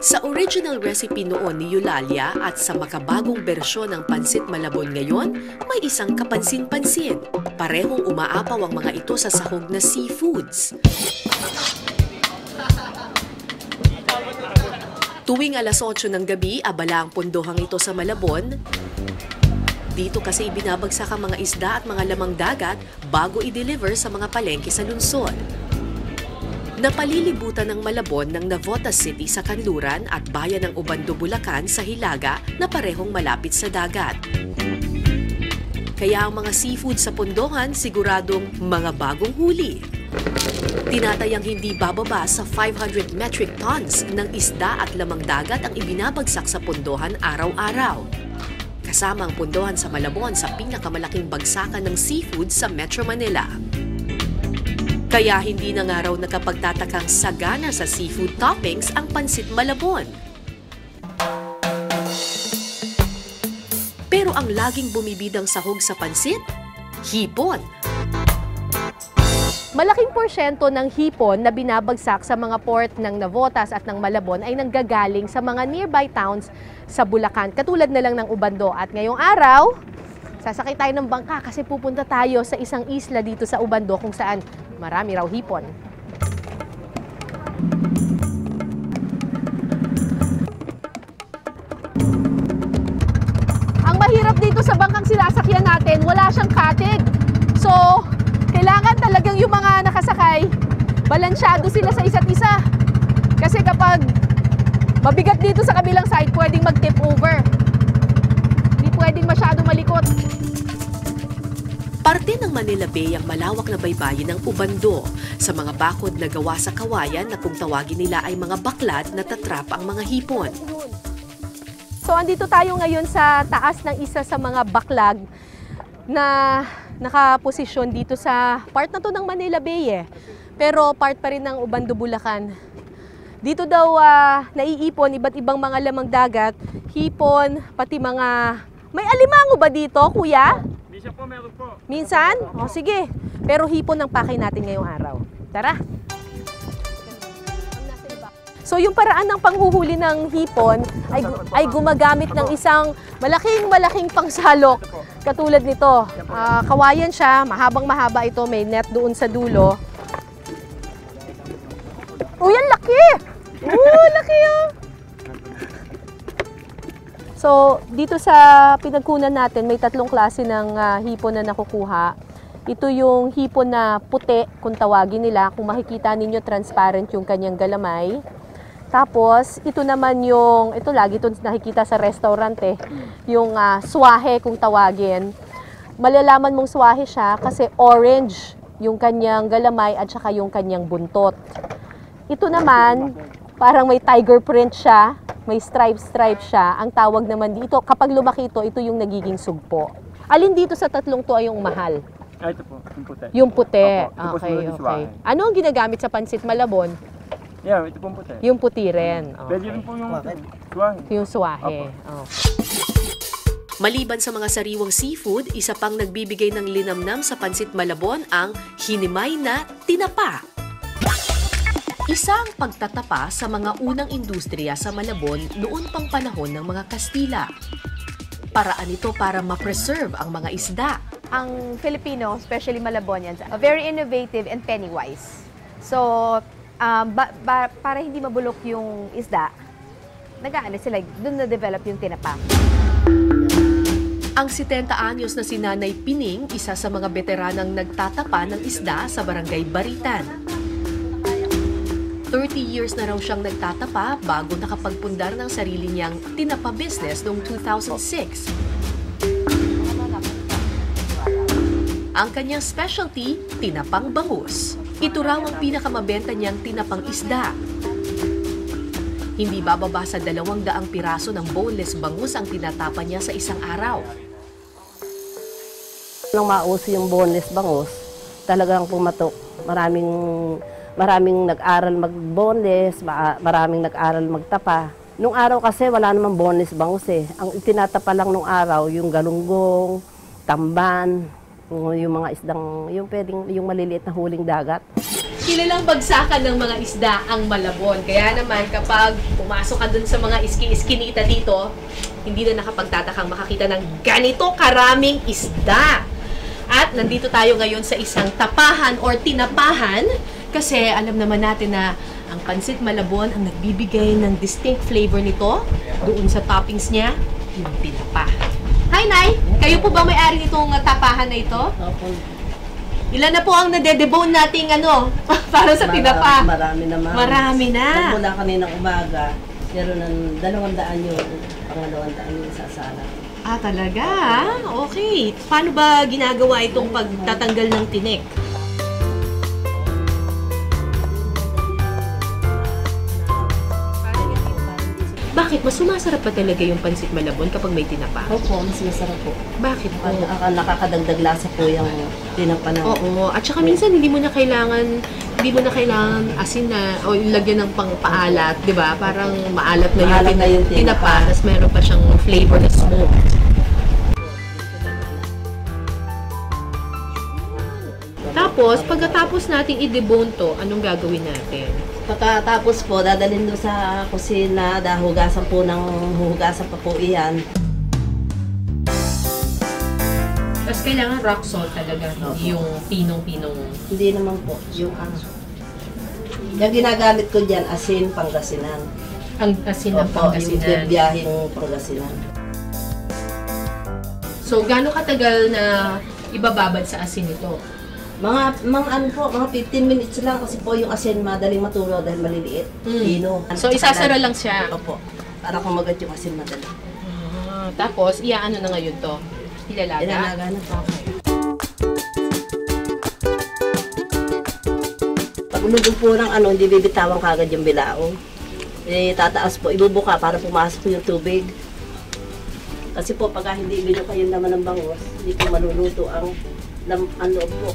Sa original recipe noon ni Eulalia at sa makabagong bersyon ng pansit malabon ngayon, may isang kapansin-pansin. Parehong umaapaw ang mga ito sa sahog na seafoods. Tuwing alas 8 ng gabi, abala ang pundohang ito sa Malabon. Dito kasi ibinabagsak ang mga isda at mga lamang dagat bago i-deliver sa mga palengke sa lungsod. Napalilibutan ng Malabon ng Navotas City sa kanluran at bayan ng Obando, Bulacan sa Hilaga na parehong malapit sa dagat. Kaya ang mga seafood sa pundohan siguradong mga bagong huli. Tinatayang hindi bababa sa 500 metric tons ng isda at lamang dagat ang ibinabagsak sa pundohan araw-araw. Kasama ang pundohan sa Malabon sa pinakamalaking bagsakan ng seafood sa Metro Manila. Kaya hindi na nga raw nakapagtatakang sagana sa seafood toppings ang pansit Malabon. Pero ang laging bumibidang sahog sa pansit? Hipon. Malaking porsyento ng hipon na binabagsak sa mga port ng Navotas at ng Malabon ay nanggagaling sa mga nearby towns sa Bulacan, katulad na lang ng Obando. At ngayong araw, sasakay tayo ng bangka kasi pupunta tayo sa isang isla dito sa Obando kung saan marami raw hipon. Ang mahirap dito sa bangkang sinasakyan natin, wala siyang katig. So, kailangan talagang yung mga nakasakay, balansyado sila sa isa't isa. Kasi kapag mabigat dito sa kabilang side, pwedeng mag-tip over. Hindi pwedeng masyado malikot. Parte ng Manila Bay ang malawak na baybayin ng Obando sa mga bakod na gawa sa kawayan na kung tawagin nila ay mga baklad na tatrap ang mga hipon. So, andito tayo ngayon sa taas ng isa sa mga baklag na nakaposisyon dito sa part na to ng Manila Bay pero part pa rin ng Obando, Bulacan. Dito daw naiipon iba't ibang mga lamang dagat, hipon, pati mga... May alimango ba dito, kuya? Minsan po, meron po. Minsan? O sige. Pero hipon ang pakay natin ngayong araw. Tara! So yung paraan ng panghuhuli ng hipon ay gumagamit ng isang malaking pangsalok katulad nito. Kawayan siya, mahabang-mahaba ito, may net doon sa dulo. Uy, ang laki! Laki oh! So dito sa pinagkunan natin, may tatlong klase ng hipon na nakukuha. Ito yung hipon na puti, kung tawagin nila. Kung makikita ninyo, transparent yung kanyang galamay. Tapos, ito naman yung, ito lagi ito nakikita sa restaurant yung swahe kung tawagin. Malalaman mong swahe siya kasi orange yung kanyang galamay at saka yung kanyang buntot. Ito naman, parang may tiger print siya, may stripe siya. Ang tawag naman dito, kapag lumaki ito yung nagiging sugpo. Alin dito sa tatlong to ay yung mahal? Ito po, yung puti. Yung puti. Opo, Okay. Ano ang ginagamit sa pansit Malabon? Yeah, ito po yung puti. Yung puti rin. Okay. Pwede rin po yung suwahe. Yung suwahe. Oh. Maliban sa mga sariwang seafood, isa pang nagbibigay ng linamnam sa pansit Malabon ang hinimay na tinapa. Isa ang pagtatapa sa mga unang industriya sa Malabon noon pang panahon ng mga Kastila. Paraan ito para ma-preserve ang mga isda. Ang Filipino, especially Malabonians, are very innovative and penny-wise. So, para hindi mabulok yung isda, nag-aano sila, doon na-develop yung tinapa. Ang 70 anyos na si Nanay Pining, isa sa mga veteranang nagtatapa ng isda sa Barangay Baritan. 30 years na raw siyang nagtatapa bago nakapagpundar ng sarili niyang tinapa business noong 2006. Ang kanyang specialty, tinapang bangus. Ito raw ang pinakamabenta niyang tinapang isda. Hindi bababa sa 200 piraso ng boneless bangus ang tinatapa niya sa isang araw. Nung mauso yung boneless bangus, talagang pumatok. Maraming nag-aral mag-boneless, maraming nag-aral magtapa. Nung araw kasi wala namang boneless bangus Ang itinatapa lang nung araw, yung galunggong, tamban, yung mga isdang, yung maliliit na huling dagat. Kilalang bagsakan ng mga isda ang Malabon. Kaya naman kapag pumasok ka dun sa mga iski-iskinita dito, hindi na nakapagtatakang makakita ng ganito karaming isda. At nandito tayo ngayon sa isang tapahan or tinapahan kasi alam naman natin na ang pansit Malabon ang nagbibigay ng distinct flavor nito doon sa toppings niya, yung tinapa. Hi, Nay! Kayo po ba may-ari nitong tapahan na ito? Opo. Ilan na po ang nadedebone nating para sa tinapa? Marami na, ma'am. Marami na. Mula kaninang umaga, meron ng 200 yung pang-200 yung sasala. Ah, talaga? Okay. Paano ba ginagawa itong pagtatanggal ng tinik? Bakit? Mas sumasarap pa talaga yung pansit Malabon kapag may tinapa? Opo, mas masarap po. Bakit po? Nakakadagdag lasa po yung tinapa na. Oo. At saka minsan hindi mo na kailangan asin na o lagyan ng pangpaalat, 'di ba? Parang maalat na Maalat na yung tinapa, tapos meron pa siyang flavor na smoke. Tapos, pagkatapos nating i-debone to, anong gagawin natin? Pagkatapos po, dadalhin doon sa kusina, hugasan pa po iyan. Tapos kailangan rock salt talaga, hindi yung pinong-pinong. Hindi naman po, yung ginagamit ko dyan, asin, Pangasinan. Ang asin ng Pangasinan. Yung biyahing Pangasinan. So, gaano katagal na ibababad sa asin ito? Mga 15 minutes lang kasi po yung asin madaling matunaw dahil maliliit. Pino. So, isasara lang siya? Opo. Para kumagat yung asin madali. Tapos, iaano na ngayon to? Ilalaga? Ilalaga na. Okay. Pag ulugog po ng hindi bibitawan kagad yung bilao. Tataas po, ibubuka para pumasok yung tubig. Kasi po, pagka hindi binuka yung laman ng bangus, hindi po maluluto ang loob po.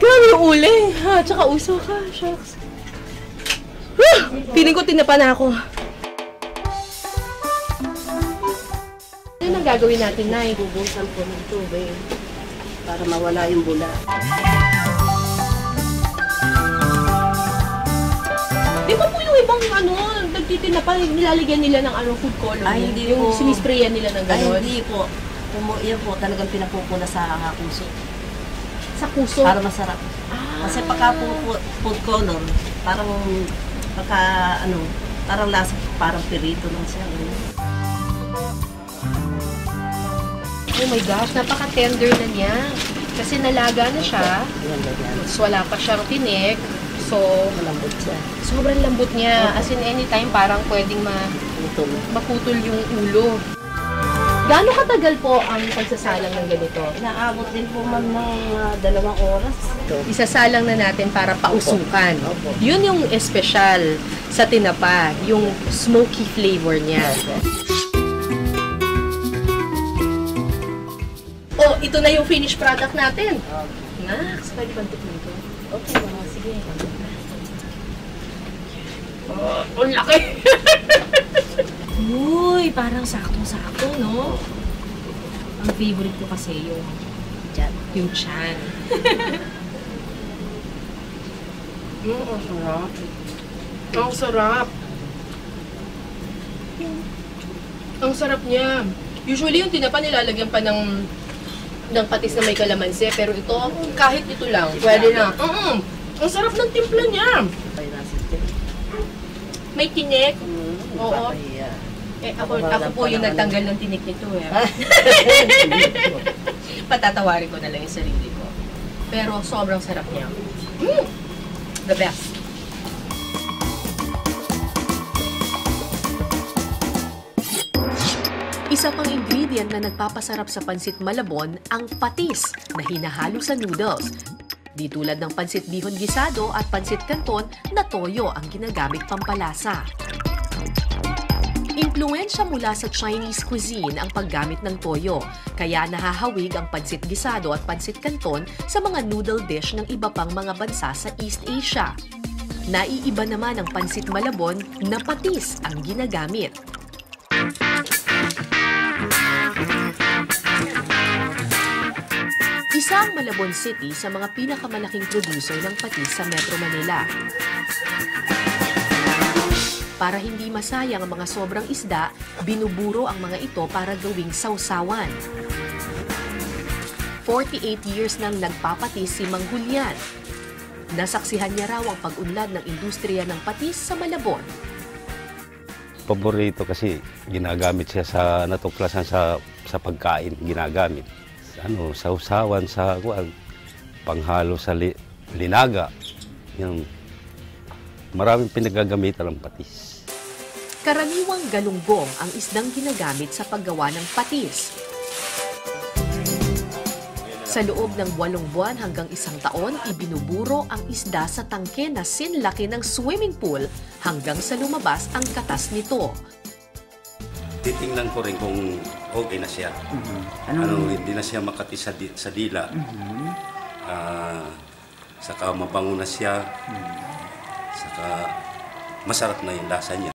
Grabe yung uli. Tsaka uso ka. Shucks. Feeling ko tinapa na ako. Ano ang gagawin natin, Nay? Bubusan po ng tubig para mawala yung bula. Di ba po yung ibang nagtitinapa, nilalagyan nila ng food color? Ay, hindi yung po. sinisprayan nila ng Ay, gano'n? hindi po. Yan po talagang pinapupula sa kuso. Sa puso? Para masarap. Kasi pagka food color, parang parang lasa, parang pirito lang siya. Oh my gosh, napaka-tender na niya. Kasi nalaga na siya. So, wala pa siyang tinik. So, Malambot siya. sobrang lambot niya. As in, anytime parang pwedeng Utol. maputol yung ulo. Gaano katagal po ang pagsasalang ng ganito? Inaabot din po man ng 2 oras. Isasalang na natin para pausukan. Opo. Yun yung espesyal sa tinapa, yung smoky flavor niya. Oh, ito na yung finished product natin. Nax, pwede bang tikman ito? Okay, sige. Ang laki! Uy, parang saktong-sakto, no? Ang favorite ko kasi yung Diyan. yung chan. Ang sarap. Ang sarap. Ang sarap niya. Usually yung tinapa nilalagyan pa ng patis na may kalamansi, pero ito, kahit ito lang, pwede na. Ang sarap ng timpla niya. May tinik. Oo. Ako po yung nagtanggal ng tinik nito eh. Patatawarin ko na lang yung sarili ko. Pero sobrang sarap niya. The best. Isa pang ingredient na nagpapasarap sa pansit Malabon ang patis na hinahalo sa noodles. Di tulad ng pansit bihon gisado at pansit canton na toyo ang ginagamit pampalasa. Impluwensya mula sa Chinese cuisine ang paggamit ng toyo, kaya nahahawig ang pansit gisado at pansit canton sa mga noodle dish ng iba pang mga bansa sa East Asia. Naiiba naman ang pansit Malabon na patis ang ginagamit. Isa ang Malabon City sa mga pinakamalaking producer ng patis sa Metro Manila. Para hindi masayang ang mga sobrang isda, binuburo ang mga ito para gawing sausawan. 48 years nang nagpapatis si Mang Julian. Nasaksihan niya raw ang pag-unlad ng industriya ng patis sa Malabon. Paborito kasi ginagamit siya sa natuklasan sa pagkain, ginagamit. Sausawan sa panghalo sa linaga. Yung maraming pinagagamitan ng patis. Karaniwang galunggong ang isdang ginagamit sa paggawa ng patis. Sa loob ng 8 buwan hanggang 1 taon, ibinuburo ang isda sa tangke na sinlaki ng swimming pool hanggang sa lumabas ang katas nito. Titingnan ko rin kung okay na siya. Hindi na siya makati sa dila. Saka mabango na siya. Saka masarap na yung lasa niya.